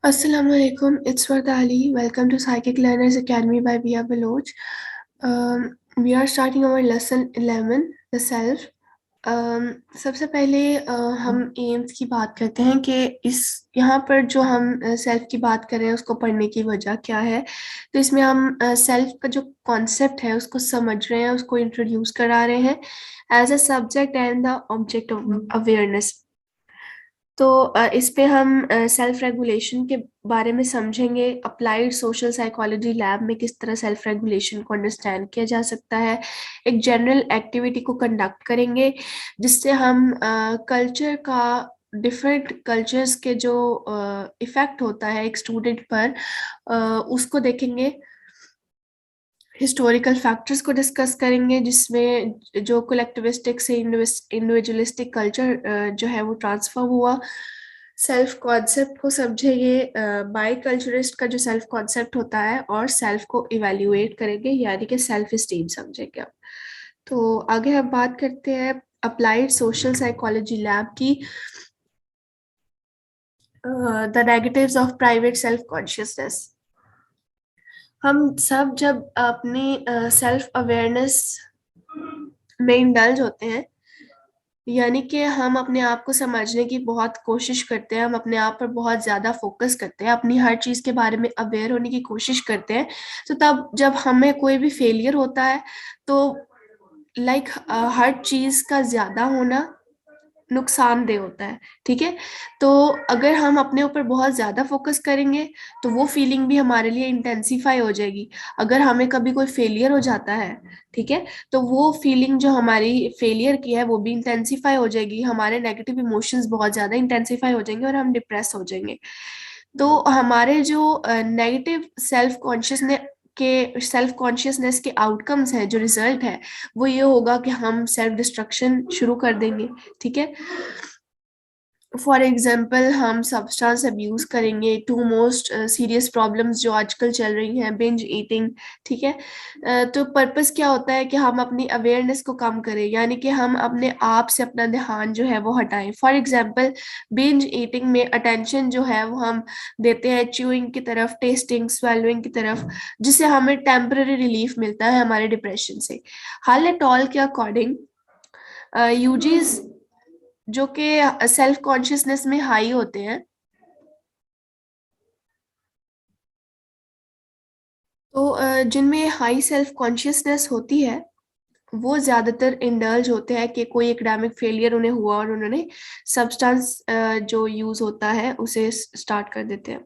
Assalamualaikum, it's Warda Ali. Welcome to Psychic Learners Academy by Bia Baloch. We are starting our lesson 11, the self. सबसे पहले हम AIIMS की बात करते हैं कि इस यहाँ पर जो हम सेल्फ की बात कर रहे हैं उसको पढ़ने की वजह क्या है। तो इसमें हम सेल्फ का जो कॉन्सेप्ट है उसको समझ रहे हैं, उसको इंट्रोड्यूस करा रहे हैं as a subject and the object of awareness. तो इस पे हम सेल्फ रेगुलेशन के बारे में समझेंगे। अप्लाइड सोशल साइकोलॉजी लैब में किस तरह सेल्फ रेगुलेशन को अंडरस्टैंड किया जा सकता है। एक जनरल एक्टिविटी को कंडक्ट करेंगे जिससे हम कल्चर का, डिफरेंट कल्चर्स के जो इफेक्ट होता है एक स्टूडेंट पर, उसको देखेंगे। हिस्टोरिकल फैक्टर्स को डिस्कस करेंगे जिसमें जो कलेक्टिविस्टिक से इंडिविजुअलिस्टिक कल्चर जो है वो ट्रांसफर हुआ। सेल्फ कॉन्सेप्ट को समझेंगे, बाई कल्चरिस्ट का जो सेल्फ कॉन्सेप्ट होता है, और सेल्फ को इवेल्युएट करेंगे यानी कि सेल्फ स्टीम समझेंगे अब। तो आगे हम बात करते हैं अप्लाइड सोशल साइकोलॉजी लैब की, the negatives of private self consciousness. हम सब जब अपनी सेल्फ अवेयरनेस में इंडल्ज होते हैं, यानी कि हम अपने आप को समझने की बहुत कोशिश करते हैं, हम अपने आप पर बहुत ज्यादा फोकस करते हैं, अपनी हर चीज के बारे में अवेयर होने की कोशिश करते हैं। तो तब जब हमें कोई भी फेलियर होता है तो हर चीज का ज्यादा होना नुकसानदेह होता है। ठीक है, तो अगर हम अपने ऊपर बहुत ज्यादा फोकस करेंगे तो वो फीलिंग भी हमारे लिए इंटेंसिफाई हो जाएगी। अगर हमें कभी कोई फेलियर हो जाता है, ठीक है, तो वो फीलिंग जो हमारी फेलियर की है वो भी इंटेंसिफाई हो जाएगी, हमारे नेगेटिव इमोशंस बहुत ज्यादा इंटेंसिफाई हो जाएंगे और हम डिप्रेस हो जाएंगे। तो हमारे जो नेगेटिव सेल्फ कॉन्शियसनेस के आउटकम्स है, जो रिजल्ट है, वो ये होगा कि हम सेल्फ डिस्ट्रक्शन शुरू कर देंगे। ठीक है, फॉर एग्जाम्पल हम सब्सटेंस अब्यूज करेंगे। टू मोस्ट सीरियस प्रॉब्लम्स जो आजकल चल रही हैं, बिंज ईटिंग। ठीक है, तो पर्पस क्या होता है कि हम अपनी अवेयरनेस को कम करें, यानी कि हम अपने आप से अपना ध्यान जो है वो हटाएं। फॉर एग्जाम्पल बिंज ईटिंग में अटेंशन जो है वो हम देते हैं च्यूइंग की तरफ, टेस्टिंग, स्वेलविंग की तरफ, जिससे हमें टेम्पररी रिलीफ मिलता है हमारे डिप्रेशन से। हाल टॉल के अकॉर्डिंग यूजीज जो कि सेल्फ कॉन्शियसनेस में हाई होते हैं, तो जिनमें हाई सेल्फ कॉन्शियसनेस होती है वो ज्यादातर इंडल्ज होते हैं कि कोई एकेडमिक फेलियर उन्हें हुआ और उन्होंने सब्सटेंस जो यूज होता है उसे स्टार्ट कर देते हैं।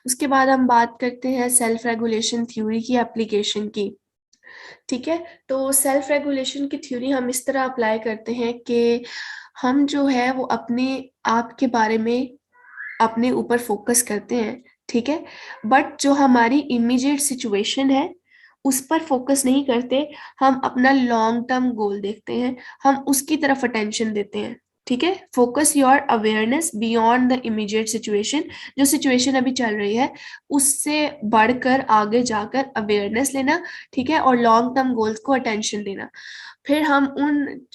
उसके बाद हम बात करते हैं सेल्फ रेगुलेशन थ्योरी की एप्लीकेशन की। ठीक है, तो सेल्फ रेगुलेशन की थ्योरी हम इस तरह अप्लाई करते हैं कि हम जो है वो अपने आप के बारे में अपने ऊपर फोकस करते हैं। ठीक है, बट जो हमारी इमीडिएट सिचुएशन है उस पर फोकस नहीं करते, हम अपना लॉन्ग टर्म गोल देखते हैं, हम उसकी तरफ अटेंशन देते हैं। ठीक है, focus your awareness beyond the immediate situation. जो सिचुएशन अभी चल रही है उससे बढ़कर आगे जाकर अवेयरनेस लेना। ठीक है, और लॉन्ग टर्म गोल्स को अटेंशन देना। फिर हम उन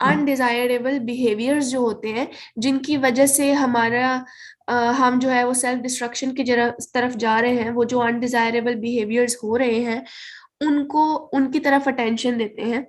अनडिजायरेबल बिहेवियर्स जो होते हैं जिनकी वजह से हम जो है वो सेल्फ डिस्ट्रक्शन की तरफ जा रहे हैं, वो जो अनडिजायरेबल बिहेवियर्स हो रहे हैं उनको, उनकी तरफ अटेंशन देते हैं।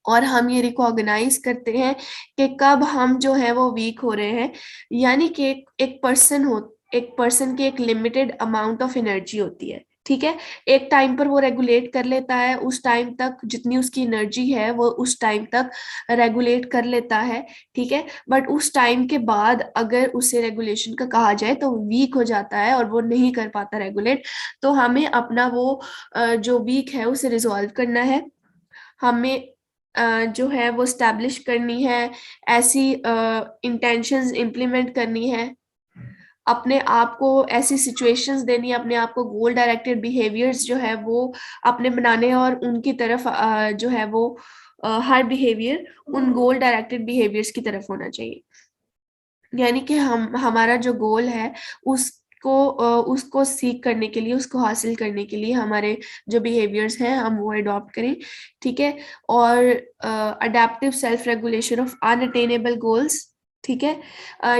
और हम ये रिकॉग्नाइज करते हैं कि कब हम जो है वो वीक हो रहे हैं, यानी कि एक पर्सन की एक लिमिटेड अमाउंट ऑफ एनर्जी होती है। ठीक है, एक टाइम पर वो रेगुलेट कर लेता है, उस टाइम तक जितनी उसकी एनर्जी है वो उस टाइम तक रेगुलेट कर लेता है। ठीक है, बट उस टाइम के बाद अगर उसे रेगुलेशन का कहा जाए तो वीक हो जाता है और वो नहीं कर पाता रेगुलेट। तो हमें अपना वो जो वीक है उसे रिजॉल्व करना है। हमें जो है वो स्टैब्लिश करनी है, ऐसी इंटेंशंस इम्प्लीमेंट करनी है, अपने आप को ऐसी सिचुएशंस देनी है, अपने आप को गोल डायरेक्टेड बिहेवियर्स जो है वो अपने बनाने हैं, और उनकी तरफ जो है वो हर बिहेवियर उन गोल डायरेक्टेड बिहेवियर्स की तरफ होना चाहिए। यानी कि हम, हमारा जो गोल है उसको सीख करने के लिए, उसको हासिल करने के लिए हमारे जो बिहेवियर्स हैं हम वो अडॉप्ट करें। ठीक है, और adaptive self regulation of unattainable goals. ठीक है।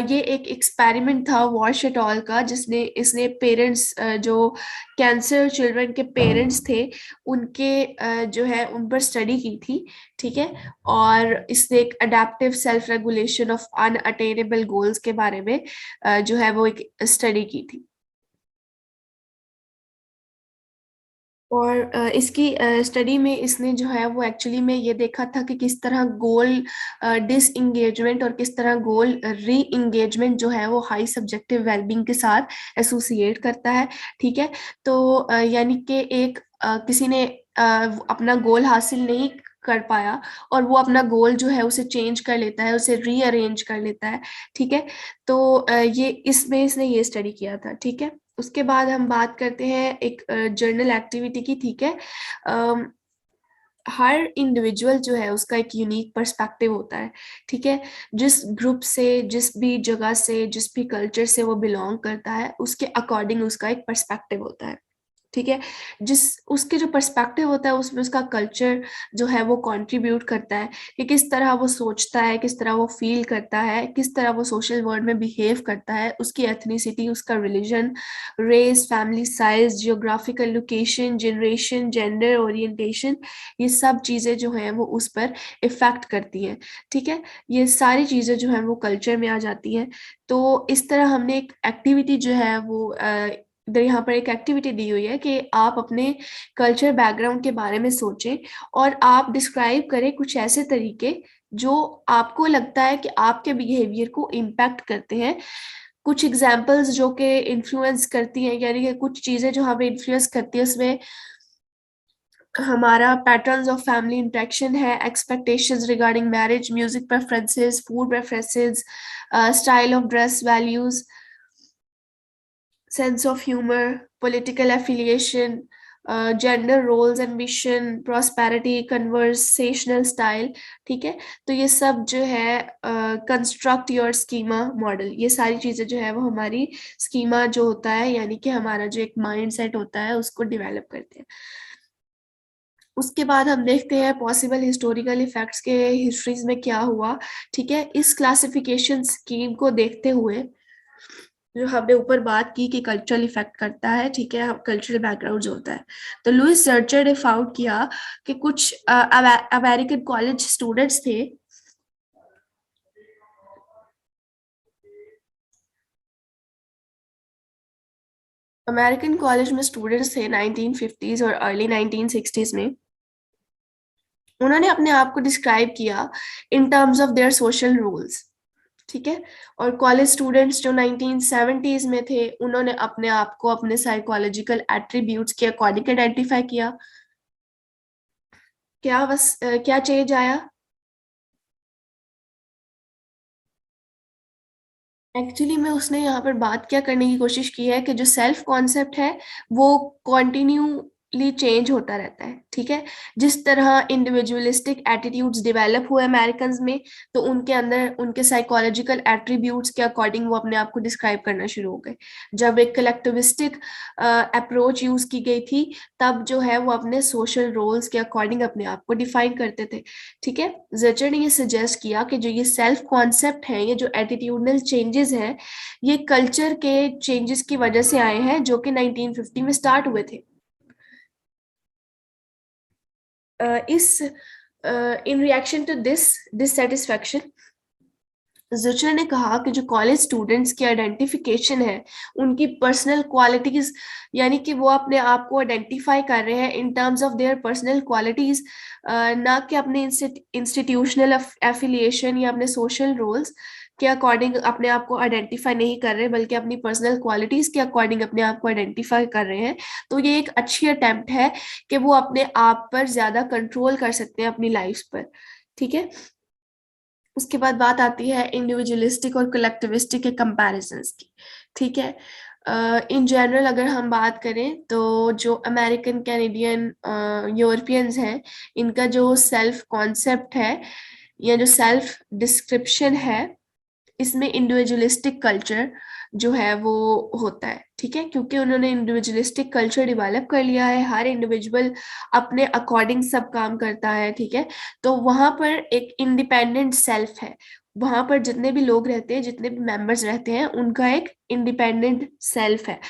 ये एक एक्सपेरिमेंट था वॉश एट ऑल का, जिसने इसने पेरेंट्स जो कैंसर चिल्ड्रन के पेरेंट्स थे उनके जो है उन पर स्टडी की थी। ठीक है। और इसने एक adaptive self regulation of unattainable goals के बारे में जो है वो एक स्टडी की थी। और इसकी स्टडी में इसने जो है वो एक्चुअली में ये देखा था कि किस तरह गोल डिस इंगेजमेंट और किस तरह गोल री इंगेजमेंट जो है वो हाई सब्जेक्टिव वेलबींग के साथ एसोसिएट करता है। ठीक है। तो यानी कि एक किसी ने अपना गोल हासिल नहीं कर पाया और वो अपना गोल जो है उसे चेंज कर लेता है, उसे रीअरेंज कर लेता है। ठीक है। तो ये इसमें इसने ये स्टडी किया था। ठीक है। उसके बाद हम बात करते हैं एक जर्नल एक्टिविटी की। ठीक है। अम, हर इंडिविजुअल जो है उसका एक यूनिक पर्सपेक्टिव होता है। ठीक है। जिस ग्रुप से, जिस भी जगह से, जिस भी कल्चर से वो बिलोंग करता है उसके अकॉर्डिंग उसका एक पर्सपेक्टिव होता है। ठीक है। जिस उसके जो पर्सपेक्टिव होता है उसमें उसका कल्चर जो है वो कंट्रीब्यूट करता है कि किस तरह वो सोचता है, किस तरह वो फील करता है, किस तरह वो सोशल वर्ल्ड में बिहेव करता है, उसकी एथनिसिटी, उसका religion, race, family size, geographical location, generation, gender orientation, ये सब चीजें जो हैं वो उस पर इफेक्ट करती हैं। ठीक है। ये सारी चीजें जो हैं वो कल्चर में आ जाती हैं। तो इस तरह हमने एक एक्टिविटी जो है वो इधर यहाँ पर एक एक्टिविटी दी हुई है कि आप अपने कल्चर बैकग्राउंड के बारे में सोचें और आप डिस्क्राइब करें कुछ ऐसे तरीके जो आपको लगता है कि आपके बिहेवियर को इम्पैक्ट करते हैं। कुछ एग्जाम्पल्स जो कि इन्फ्लुएंस करती हैं, यानी कि कुछ चीजें जो हमें इन्फ्लुएंस करती है, उसमें हमारा पैटर्न्स ऑफ फैमिली इंटरेक्शन है, expectations regarding marriage, music preferences, food preferences, style of dress, values, sense of humor, political affiliation, gender roles, ambition, prosperity, conversational style। ठीक है। तो ये सब जो है कंस्ट्रक्ट योर स्कीमा मॉडल, ये सारी चीजें जो है वो हमारी स्कीमा जो होता है यानी कि हमारा जो एक माइंड सेट होता है उसको डिवेलप करते हैं। उसके बाद हम देखते हैं पॉसिबल हिस्टोरिकल इफेक्ट्स के हिस्ट्रीज में क्या हुआ। ठीक है। इस क्लासिफिकेशन स्कीम को देखते हुए जो हमने ऊपर बात की कि कल्चरल इफेक्ट करता है, ठीक है, कल्चरल बैकग्राउंड जो होता है, तो लुइस सर्चर ने फाउंड किया कि कुछ अमेरिकन कॉलेज स्टूडेंट्स थे। अमेरिकन कॉलेज में स्टूडेंट्स थे 1950s और अर्ली 1960s में। उन्होंने अपने आप को डिस्क्राइब किया in terms of their social rules. ठीक है। और कॉलेज स्टूडेंट्स जो 1970s में थे उन्होंने अपने आप को अपने साइकोलॉजिकल एट्रीब्यूट्स के अकॉर्डिंग आइडेंटिफाई किया। क्या चेंज आया? एक्चुअली में उसने यहाँ पर बात क्या करने की कोशिश की है कि जो सेल्फ कॉन्सेप्ट है वो कॉन्टिन्यूली चेंज होता रहता है। ठीक है। जिस तरह इंडिविजुअलिस्टिक एटीट्यूड्स डेवलप हुए अमेरिकन में, तो उनके अंदर उनके साइकोलॉजिकल एट्रीब्यूट्स के अकॉर्डिंग वो अपने आप को डिस्क्राइब करना शुरू हो गए। जब एक कलेक्टिविस्टिक अप्रोच यूज की गई थी तब जो है वो अपने सोशल रोल्स के अकॉर्डिंग अपने आप को डिफाइन करते थे। ठीक है। जचर ने ये सजेस्ट किया कि जो ये सेल्फ कॉन्सेप्ट है, ये जो एटीट्यूडनल चेंजेस हैं, ये कल्चर के चेंजेस की वजह से आए हैं जो कि 1950 में स्टार्ट हुए थे। इस इन रिएक्शन टू दिस डिससेटिस्फैक्शन, जुचर ने कहा कि जो कॉलेज स्टूडेंट्स की आइडेंटिफिकेशन है, उनकी पर्सनल क्वालिटीज, यानी कि वो अपने आप को आइडेंटिफाई कर रहे हैं in terms of their personal qualities, ना कि अपने इंस्टीट्यूशनल एफिलिएशन या अपने सोशल रोल्स के अकॉर्डिंग अपने आप को आइडेंटिफाई नहीं कर रहे, बल्कि अपनी पर्सनल क्वालिटीज के अकॉर्डिंग अपने आप को आइडेंटिफाई कर रहे हैं। तो ये एक अच्छी अटेम्प्ट है कि वो अपने आप पर ज्यादा कंट्रोल कर सकते हैं अपनी लाइफ पर। ठीक है। उसके बाद बात आती है इंडिविजुअलिस्टिक और कलेक्टिविस्टिक के कंपैरिजंस की। ठीक है। इन जनरल अगर हम बात करें तो जो अमेरिकन, कैनेडियन, यूरोपियंस हैं, इनका जो सेल्फ कॉन्सेप्ट है या जो सेल्फ डिस्क्रिप्शन है, इसमें इंडिविजुअलिस्टिक कल्चर जो है वो होता है। ठीक है। क्योंकि उन्होंने इंडिविजुअलिस्टिक कल्चर डेवलप कर लिया है, हर इंडिविजुअल अपने अकॉर्डिंग सब काम करता है। ठीक है। तो वहां पर एक इंडिपेंडेंट सेल्फ है, वहां पर जितने भी लोग रहते हैं, जितने भी मेंबर्स रहते हैं, उनका एक इंडिपेंडेंट सेल्फ है।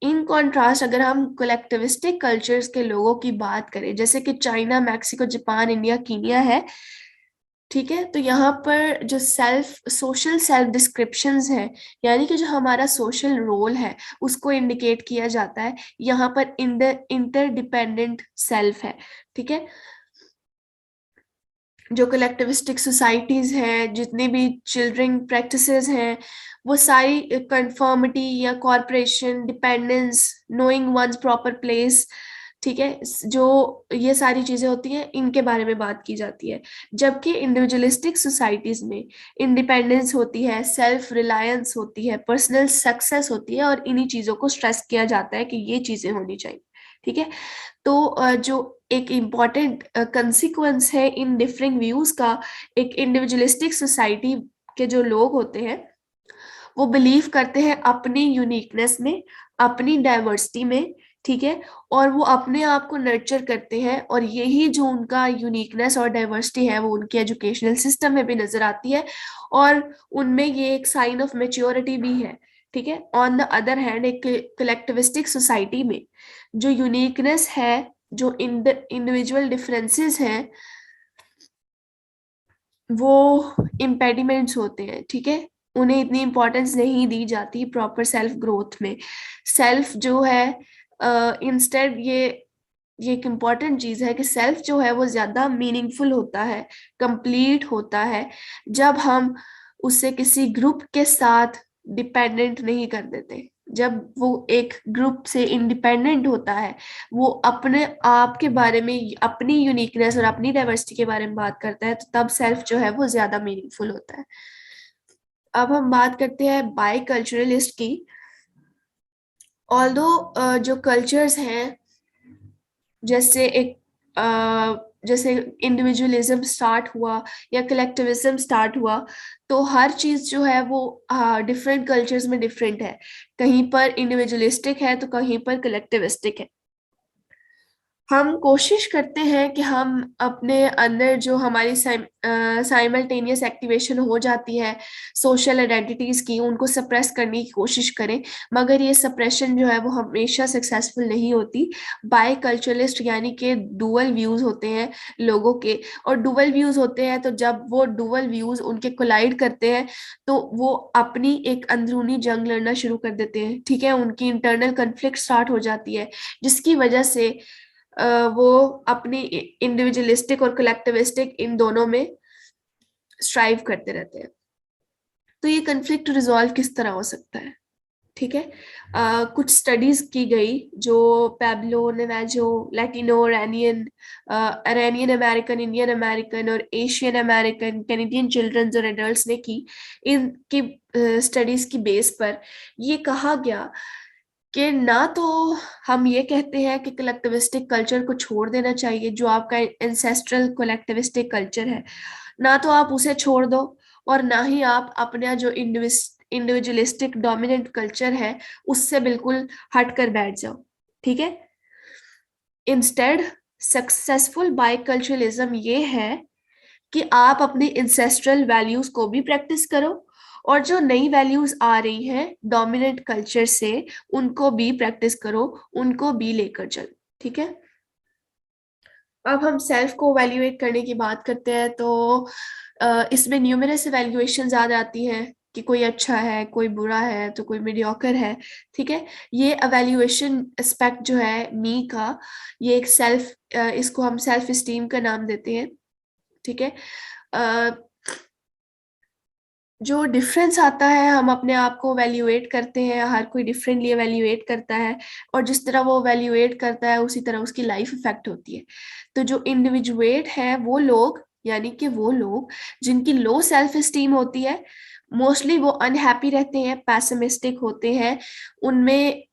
इन कॉन्ट्रास्ट अगर हम कलेक्टिविस्टिक कल्चर्स के लोगों की बात करें, जैसे कि China, Mexico, Japan, India, Kenya है, ठीक है, तो यहाँ पर जो सोशल सेल्फ डिस्क्रिप्शंस है, यानी कि जो हमारा सोशल रोल है, उसको इंडिकेट किया जाता है। यहाँ पर इंटरडिपेंडेंट सेल्फ है, ठीक है। जो कलेक्टिविस्टिक सोसाइटीज हैं, जितनी भी चिल्ड्रन प्रैक्टिसेस हैं, वो सारी कंफर्मिटी या corporation, dependence, knowing one's proper place, ठीक है, जो ये सारी चीजें होती हैं, इनके बारे में बात की जाती है। जबकि इंडिविजुअलिस्टिक सोसाइटीज में इंडिपेंडेंस होती है, सेल्फ रिलायंस होती है, पर्सनल सक्सेस होती है, और इन्हीं चीजों को स्ट्रेस किया जाता है कि ये चीजें होनी चाहिए, ठीक है। तो जो एक इम्पॉर्टेंट कंसिक्वेंस है इन डिफरिंग व्यूज का, एक इंडिविजुअलिस्टिक सोसाइटी के जो लोग होते हैं, वो बिलीव करते हैं अपनी यूनिकनेस में, अपनी डाइवर्सिटी में, ठीक है, और वो अपने आप को नर्चर करते हैं, और यही जो उनका यूनिकनेस और डाइवर्सिटी है, वो उनके एजुकेशनल सिस्टम में भी नजर आती है, और उनमें ये एक साइन ऑफ मेच्योरिटी भी है, ठीक है। ऑन द अदर हैंड, एक कलेक्टिविस्टिक सोसाइटी में जो यूनिकनेस है, जो इंडिविजुअल डिफरेंसेस हैं, वो इम्पेडिमेंट्स होते हैं, ठीक है। उन्हें इतनी इम्पोर्टेंस नहीं दी जाती प्रॉपर सेल्फ ग्रोथ में। सेल्फ जो है, इंस्टेड ये एक इम्पॉर्टेंट चीज है कि सेल्फ जो है वो ज्यादा मीनिंगफुल होता है, कंप्लीट होता है, जब हम उसे किसी ग्रुप के साथ डिपेंडेंट नहीं कर देते। जब वो एक ग्रुप से इंडिपेंडेंट होता है, वो अपने आप के बारे में, अपनी यूनिकनेस और अपनी डाइवर्सिटी के बारे में बात करता है, तो तब सेल्फ जो है वो ज्यादा मीनिंगफुल होता है। अब हम बात करते हैं बाई कल्चरलिस्ट की। ऑल्दो जो कल्चर्स हैं, जैसे एक जैसे इंडिविजुअलिज्म स्टार्ट हुआ या कलेक्टिविज्म स्टार्ट हुआ, तो हर चीज जो है वो डिफरेंट कल्चर्स में डिफरेंट है। कहीं पर इंडिविजुअलिस्टिक है तो कहीं पर कलेक्टिविस्टिक है। हम कोशिश करते हैं कि हम अपने अंदर जो हमारी साइमल्टेनियस एक्टिवेशन हो जाती है सोशल आइडेंटिटीज की, उनको सप्रेस करने की कोशिश करें, मगर ये सप्रेशन जो है वो हमेशा सक्सेसफुल नहीं होती। बाय कल्चरलिस्ट यानी कि डुअल व्यूज होते हैं लोगों के, और डुअल व्यूज होते हैं, तो जब वो डुअल व्यूज उनके कोलाइड करते हैं, तो वो अपनी एक अंदरूनी जंग लड़ना शुरू कर देते हैं, ठीक है। उनकी इंटरनल कन्फ्लिक्ट स्टार्ट हो जाती है, जिसकी वजह से वो अपनी इंडिविजुअलिस्टिक और कलेक्टिविस्टिक इन दोनों में स्ट्राइव करते रहते हैं। तो ये कन्फ्लिक्ट रिजॉल्व किस तरह हो सकता है, ठीक है। कुछ स्टडीज की गई जो Pueblo Navajo, Latino, Armenian, Armenian American, Indian American और एशियन अमेरिकन कैनेडियन चिल्ड्रंस और एडल्ट्स ने की। इनकी स्टडीज की बेस पर ये कहा गया कि ना तो हम ये कहते हैं कि कलेक्टिविस्टिक कल्चर को छोड़ देना चाहिए, जो आपका एंसेस्ट्रल कलेक्टिविस्टिक कल्चर है, ना तो आप उसे छोड़ दो, और ना ही आप अपना जो इंडिविजुअलिस्टिक डोमिनेंट कल्चर है उससे बिल्कुल हट कर बैठ जाओ, ठीक है। इंस्टेड सक्सेसफुल बाइकल्चरलिज्म ये है कि आप अपनी इंसेस्ट्रल वैल्यूज को भी प्रैक्टिस करो, और जो नई वैल्यूज आ रही हैं डोमिनेंट कल्चर से, उनको भी प्रैक्टिस करो, उनको भी लेकर चलो, ठीक है। अब हम सेल्फ को वैल्यूएट करने की बात करते हैं, तो इसमें न्यूमरस वैल्यूएशन ज्यादा आती हैं कि कोई अच्छा है, कोई बुरा है, तो कोई मीडियोकर है, ठीक है। ये एवेल्युएशन एस्पेक्ट जो है मी का, ये एक इसको हम सेल्फ इस्टीम का नाम देते हैं, ठीक है। जो डिफरेंस आता है, हम अपने आप को वैल्यूएट करते हैं, हर कोई डिफरेंटली वैल्यूएट करता है, और जिस तरह वो वैल्यूएट करता है उसी तरह उसकी लाइफ इफेक्ट होती है। तो जो इंडिविजुएट है वो लोग, यानी कि वो लोग जिनकी लो सेल्फ एस्टीम होती है, मोस्टली वो अनहैप्पी रहते हैं, पैसिमिस्टिक होते हैं, उनमें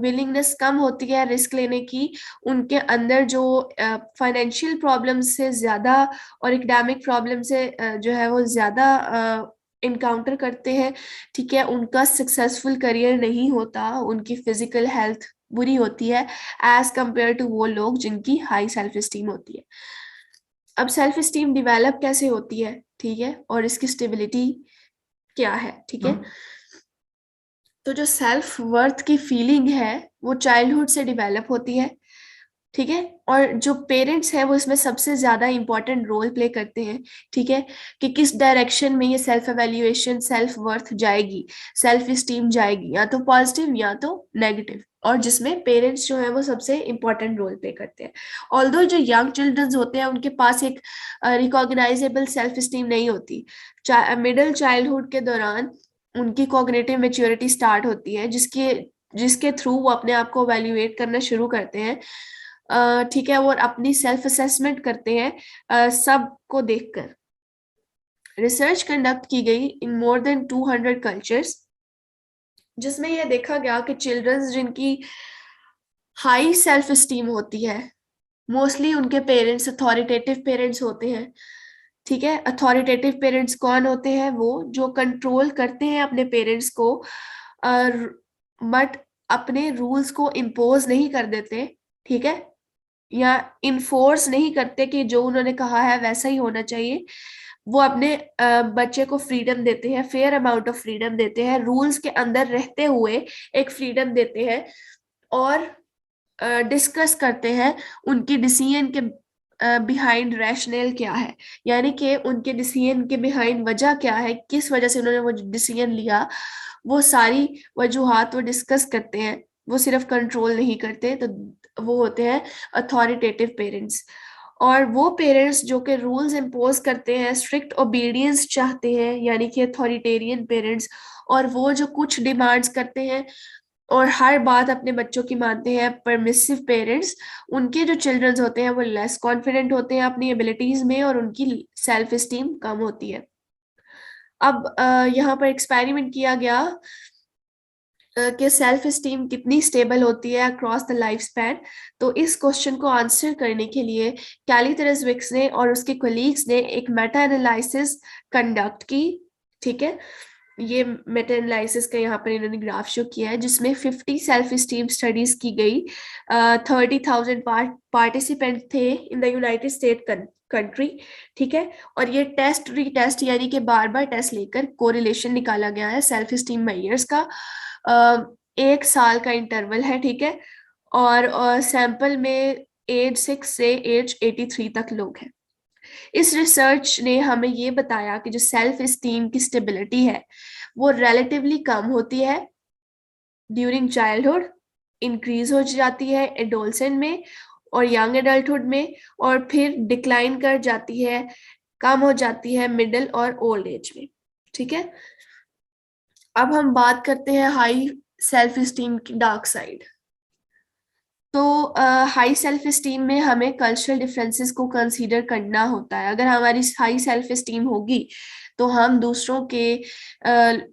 विलिंगनेस कम होती है रिस्क लेने की, उनके अंदर जो फाइनेंशियल प्रॉब्लम से ज्यादा और एकेडमिक प्रॉब्लम से जो है वो ज्यादा इनकाउंटर करते हैं, ठीक है। उनका सक्सेसफुल करियर नहीं होता, उनकी फिजिकल हेल्थ बुरी होती है एज कंपेयर टू वो लोग जिनकी हाई सेल्फ एस्टीम होती है। अब सेल्फ स्टीम डेवलप कैसे होती है, ठीक है, और इसकी स्टेबिलिटी क्या है, ठीक है। तो जो सेल्फ वर्थ की फीलिंग है वो चाइल्डहुड से डेवलप होती है, ठीक है। और जो पेरेंट्स हैं वो इसमें सबसे ज्यादा इंपॉर्टेंट रोल प्ले करते हैं, ठीक है, कि किस डायरेक्शन में ये सेल्फ एवेल्युएशन, सेल्फ वर्थ जाएगी, सेल्फ स्टीम जाएगी, या तो पॉजिटिव या तो नेगेटिव, और जिसमें पेरेंट्स जो है वो सबसे इंपॉर्टेंट रोल प्ले करते हैं। ऑल्दो जो यंग चिल्ड्रंस होते हैं उनके पास एक रिकॉग्नाइजेबल सेल्फ स्टीम नहीं होती। मिडिल चाइल्डहुड के दौरान उनकी कॉग्निटिव मेच्योरिटी स्टार्ट होती है, जिसके जिसके थ्रू वो अपने आप को वैल्यूएट करना शुरू करते हैं, ठीक है, और अपनी सेल्फ असेसमेंट करते हैं सबको देखकर। रिसर्च कंडक्ट की गई इन मोर देन 200 कल्चर्स, जिसमें यह देखा गया कि चिल्ड्रंस जिनकी हाई सेल्फ स्टीम होती है, मोस्टली उनके पेरेंट्स अथॉरिटेटिव पेरेंट्स होते हैं, ठीक है। अथॉरिटेटिव पेरेंट्स कौन होते हैं? वो जो कंट्रोल करते हैं अपने पेरेंट्स को, बट अपने रूल्स को इम्पोज नहीं कर देते, ठीक है, या इन्फोर्स नहीं करते कि जो उन्होंने कहा है वैसा ही होना चाहिए। वो अपने बच्चे को फ्रीडम देते हैं, फेयर अमाउंट ऑफ फ्रीडम देते हैं, रूल्स के अंदर रहते हुए एक फ्रीडम देते हैं, और डिस्कस करते हैं उनकी डिसीजन के बिहाइंड रैशनल क्या है, यानी कि उनके डिसीजन के बिहाइंड वजह क्या है, किस वजह से उन्होंने वो डिसीजन लिया, वो सारी वजूहात वो डिस्कस करते हैं। वो सिर्फ कंट्रोल नहीं करते, तो वो होते हैं अथॉरिटेटिव पेरेंट्स। और वो पेरेंट्स जो कि रूल्स इम्पोज करते हैं, स्ट्रिक्ट ओबीडियंस चाहते हैं, यानी कि अथॉरिटेरियन पेरेंट्स, और वो जो कुछ डिमांड्स करते हैं और हर बात अपने बच्चों की मानते हैं, परमिसिव पेरेंट्स, उनके जो चिल्ड्रंस होते हैं वो लेस कॉन्फिडेंट होते हैं अपनी एबिलिटीज में, और उनकी सेल्फ स्टीम कम होती है। अब यहाँ पर एक्सपेरिमेंट किया गया कि सेल्फ स्टीम कितनी स्टेबल होती है अक्रॉस द लाइफ स्पैन। तो इस क्वेश्चन को आंसर करने के लिए कैलिथेरेस ने और उसके कोलीग्स ने एक मेटा एनालिसिस कंडक्ट की, ठीक है। ये मेटा एनालिसिस का यहाँ पर इन्होंने ग्राफ शो किया है, जिसमें 50 सेल्फ स्टीम स्टडीज की गई। 30,000 पार्टिसिपेंट थे in the United state country, ठीक है। और ये टेस्ट रीटेस्ट यानी कि बार बार टेस्ट लेकर कोरिलेशन निकाला गया है सेल्फ स्टीम मेजर्स का। 1 साल का इंटरवल है, ठीक है, और सैंपल में एज 6 से एज 83 तक लोग हैं। इस रिसर्च ने हमें ये बताया कि जो सेल्फ स्टीम की स्टेबिलिटी है वो रिलेटिवली कम होती है ड्यूरिंग चाइल्डहुड, इंक्रीज हो जाती है एडोलसेंट में और यंग एडल्टहुड में, और फिर डिक्लाइन कर जाती है, कम हो जाती है मिडिल और ओल्ड एज में, ठीक है। अब हम बात करते हैं हाई सेल्फ स्टीम की डार्क साइड। तो हाई सेल्फ स्टीम में हमें कल्चरल डिफरेंसेस को कंसीडर करना होता है। अगर हमारी हाई सेल्फ स्टीम होगी तो हम दूसरों के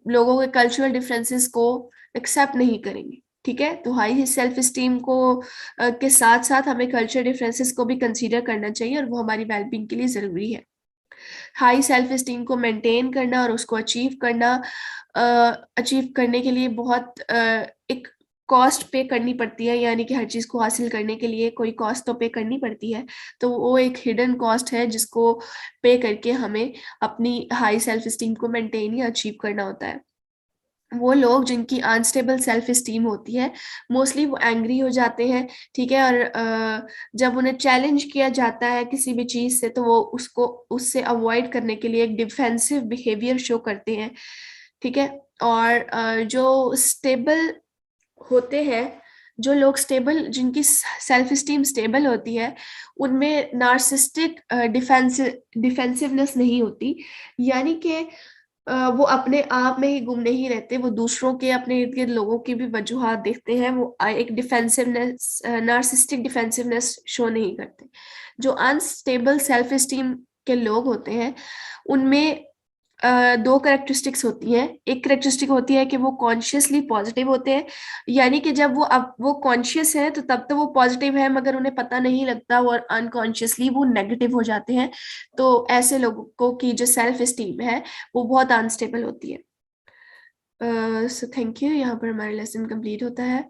लोगों के कल्चरल डिफरेंसेस को एक्सेप्ट नहीं करेंगे, ठीक है। तो हाई सेल्फ स्टीम को के साथ साथ हमें कल्चरल डिफरेंसेस को भी कंसीडर करना चाहिए, और वो हमारी वेलबींग के लिए जरूरी है। हाई सेल्फ स्टीम को मेंटेन करना और उसको अचीव करने के लिए बहुत एक कॉस्ट पे करनी पड़ती है, यानी कि हर चीज को हासिल करने के लिए कोई कॉस्ट तो पे करनी पड़ती है। तो वो एक हिडन कॉस्ट है जिसको पे करके हमें अपनी हाई सेल्फ स्टीम को मेंटेन या अचीव करना होता है। वो लोग जिनकी अनस्टेबल सेल्फ स्टीम होती है, मोस्टली वो एंग्री हो जाते हैं, ठीक है, और जब उन्हें चैलेंज किया जाता है किसी भी चीज से तो वो उसको उससे अवॉइड करने के लिए एक डिफेंसिव बिहेवियर शो करते हैं, ठीक है। और जो स्टेबल होते हैं, जो लोग स्टेबल जिनकी सेल्फ स्टीम स्टेबल होती है, उनमें नार्सिस्टिक डिफेंसिवनेस नहीं होती, यानी कि वो अपने आप में ही गुम नहीं रहते, वो दूसरों के अपने इर्द गिर्द लोगों की भी वजूहात देखते हैं, वो एक डिफेंसिवनेस नार्सिस्टिक डिफेंसिवनेस शो नहीं करते। जो अनस्टेबल सेल्फ स्टीम के लोग होते हैं उनमें दो कैरेक्टरिस्टिक्स होती हैं। एक कैरेक्टरिस्टिक होती है कि वो कॉन्शियसली पॉजिटिव होते हैं, यानी कि जब वो कॉन्शियस है तो तब तो वो पॉजिटिव है, मगर उन्हें पता नहीं लगता और अनकॉन्शियसली वो नेगेटिव हो जाते हैं। तो ऐसे लोगों की जो सेल्फ स्टीम है वो बहुत अनस्टेबल होती है। सो थैंक यू, यहाँ पर हमारा लेसन कंप्लीट होता है।